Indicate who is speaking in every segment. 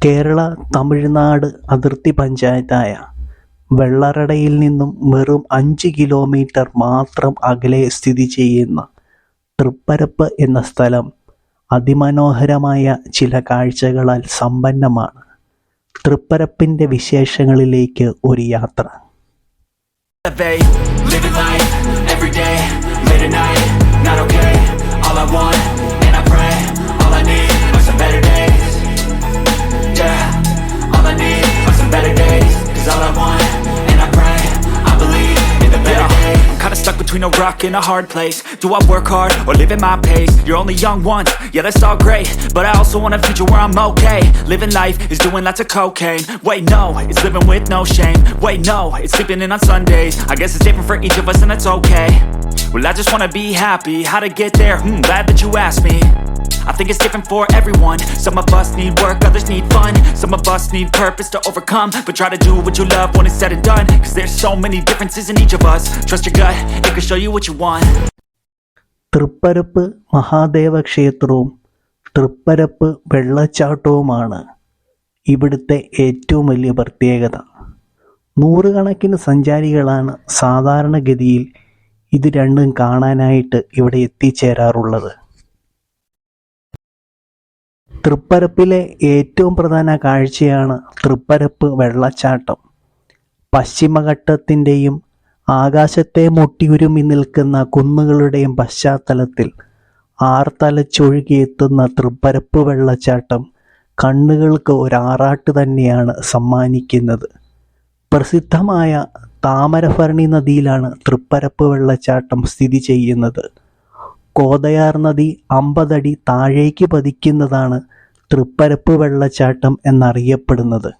Speaker 1: കേരള തമിഴ്നാട് അതിർത്തി പഞ്ചായത്തായ വെള്ളറടയിൽ നിന്നും വെറും 5 കിലോമീറ്റർ മാത്രം അകലെ സ്ഥിതി ചെയ്യുന്ന തൃപ്പരപ്പ് എന്ന സ്ഥലം അതിമനോഹരമായ ചില കാഴ്ചകളാൽ സമ്പന്നമാണ്. തൃപ്പരപ്പിൻ്റെ വിശേഷങ്ങളിലേക്ക് ഒരു യാത്ര.
Speaker 2: Living life, every day, late at night, not okay. All I want, and I pray, all I need are some better days. Yeah, all I need are some better days. 'Cause all I want, and I pray, I believe in the better days. I'm kinda stuck between a rock and a hard place. Do I work hard or live at my pace? You're only young once, yeah that's all great, but I also want a future where I'm okay. Living life is doing lots of cocaine. Wait no, it's living with no shame. Wait no, it's sleeping in on Sundays. I guess it's different for each of us and that's okay. Well I just wanna be happy, how to get there? Glad that you asked me. I think it's different for everyone. Some of us need work, others need fun. Some of us need purpose to overcome. But try to do what you love when it's said and done. 'Cause there's so many differences in each of us. Trust your gut, it can show you what you want.
Speaker 1: Thripparappu Mahadeva ക്ഷേത്രവും തൃപ്പരപ്പ് വെള്ളച്ചാട്ടവുമാണ് ഇവിടുത്തെ ഏറ്റവും വലിയ പ്രത്യേകത. നൂറുകണക്കിന് സഞ്ചാരികളാണ് സാധാരണഗതിയിൽ ഇത് രണ്ടും കാണാനായിട്ട് ഇവിടെ എത്തിച്ചേരാറുള്ളത്. തൃപ്പരപ്പിലെ ഏറ്റവും പ്രധാന കാഴ്ചയാണ് തൃപ്പരപ്പ് വെള്ളച്ചാട്ടം. പശ്ചിമഘട്ടത്തിൻ്റെയും ആകാശത്തെ മുട്ടിയുരുമി നിൽക്കുന്ന കുന്നുകളുടെയും പശ്ചാത്തലത്തിൽ ആർത്തലച്ചൊഴുകിയെത്തുന്ന തൃപ്പരപ്പ് വെള്ളച്ചാട്ടം കണ്ണുകൾക്ക് ഒരാറാട്ട് തന്നെയാണ് സമ്മാനിക്കുന്നത്. പ്രസിദ്ധമായ താമരഭരണി നദിയിലാണ് തൃപ്പരപ്പ് വെള്ളച്ചാട്ടം സ്ഥിതി ചെയ്യുന്നത്. കോതയാർ നദി 50 അടി താഴേക്ക് പതിക്കുന്നതാണ് തൃപ്പരപ്പ് വെള്ളച്ചാട്ടം എന്നറിയപ്പെടുന്നത്.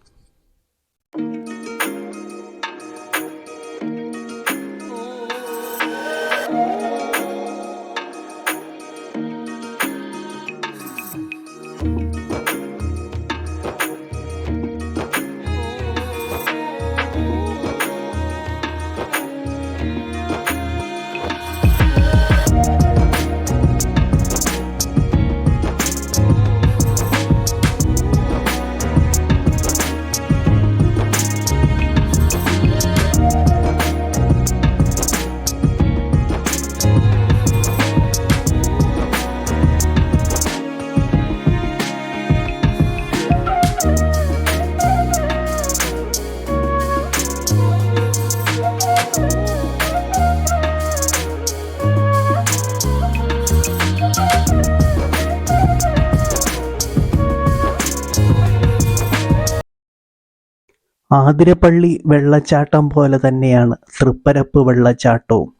Speaker 1: ആതിരപ്പള്ളി വെള്ളച്ചാട്ടം പോലെ തന്നെയാണ് തൃപ്പരപ്പ് വെള്ളച്ചാട്ടവും.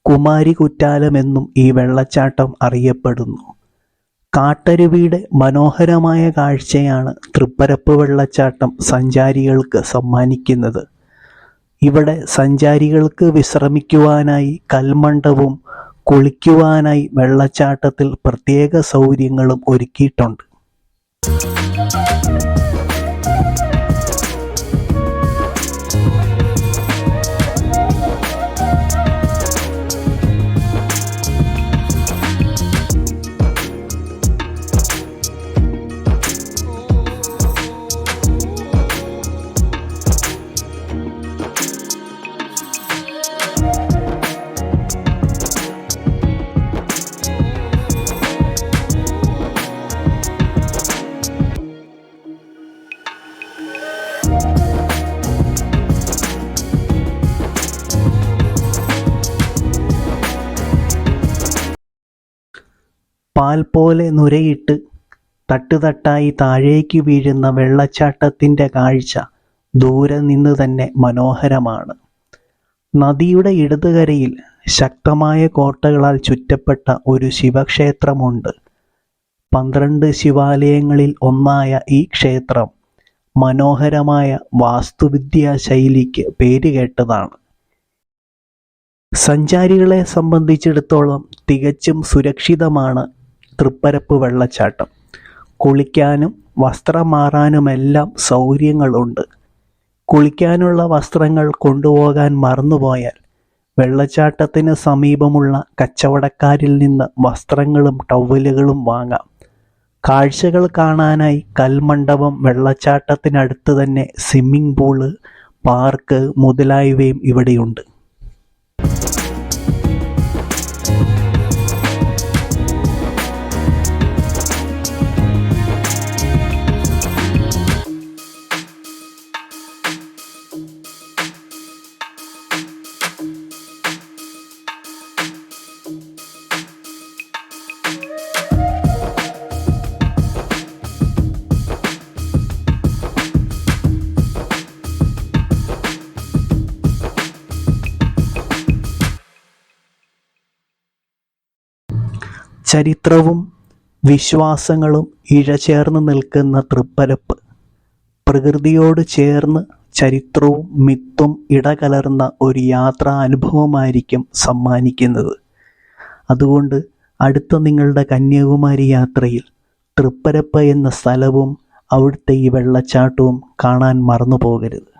Speaker 1: കുമാരി കുറ്റാലമെന്നും ഈ വെള്ളച്ചാട്ടം അറിയപ്പെടുന്നു. കാട്ടരുവിയുടെ മനോഹരമായ കാഴ്ചയാണ് തൃപ്പരപ്പ് വെള്ളച്ചാട്ടം സഞ്ചാരികൾക്ക് സമ്മാനിക്കുന്നത്. ഇവിടെ സഞ്ചാരികൾക്ക് വിശ്രമിക്കുവാനായി കൽമണ്ഡപവും കുളിക്കുവാനായി വെള്ളച്ചാട്ടത്തിൽ പ്രത്യേക സൗകര്യങ്ങളും ഒരുക്കിയിട്ടുണ്ട്. പാൽ പോലെ നുരയിട്ട് തട്ടുതട്ടായി താഴേക്ക് വീഴുന്ന വെള്ളച്ചാട്ടത്തിൻ്റെ കാഴ്ച ദൂരെ നിന്ന് തന്നെ മനോഹരമാണ്. നദിയുടെ ഇടതുകരയിൽ ശക്തമായ കോട്ടകളാൽ ചുറ്റപ്പെട്ട ഒരു ശിവക്ഷേത്രമുണ്ട്. 12 ശിവാലയങ്ങളിൽ ഒന്നായ ഈ ക്ഷേത്രം മനോഹരമായ വാസ്തുവിദ്യാ ശൈലിക്ക് പേരുകേട്ടതാണ്. സഞ്ചാരികളെ സംബന്ധിച്ചിടത്തോളം തികച്ചും സുരക്ഷിതമാണ് തൃപ്പരപ്പ് വെള്ളച്ചാട്ടം. കുളിക്കാനും വസ്ത്രം മാറാനുമെല്ലാം സൗകര്യങ്ങളുണ്ട്. കുളിക്കാനുള്ള വസ്ത്രങ്ങൾ കൊണ്ടുപോകാൻ മറന്നുപോയാൽ വെള്ളച്ചാട്ടത്തിന് സമീപമുള്ള കച്ചവടക്കാരിൽ നിന്ന് വസ്ത്രങ്ങളും ടവലുകളും വാങ്ങാം. കാഴ്ചകൾ കാണാനായി കൽമണ്ഡപം, വെള്ളച്ചാട്ടത്തിനടുത്ത് തന്നെ സ്വിമ്മിംഗ് പൂള്, പാർക്ക് മുതലായവയും ഇവിടെയുണ്ട്. ചരിത്രവും വിശ്വാസങ്ങളും ഇഴചേർന്ന് നിൽക്കുന്ന തൃപ്പരപ്പ് പ്രകൃതിയോട് ചേർന്ന് ചരിത്രവും മിത്തും ഇടകലർന്ന ഒരു യാത്രാ അനുഭവമായിരിക്കും സമ്മാനിക്കുന്നത്. അതുകൊണ്ട് അടുത്ത നിങ്ങളുടെ കന്യാകുമാരി യാത്രയിൽ തൃപ്പരപ്പ് എന്ന സ്ഥലവും അവിടുത്തെ ഈ വെള്ളച്ചാട്ടവും കാണാൻ മറന്നു പോകരുത്.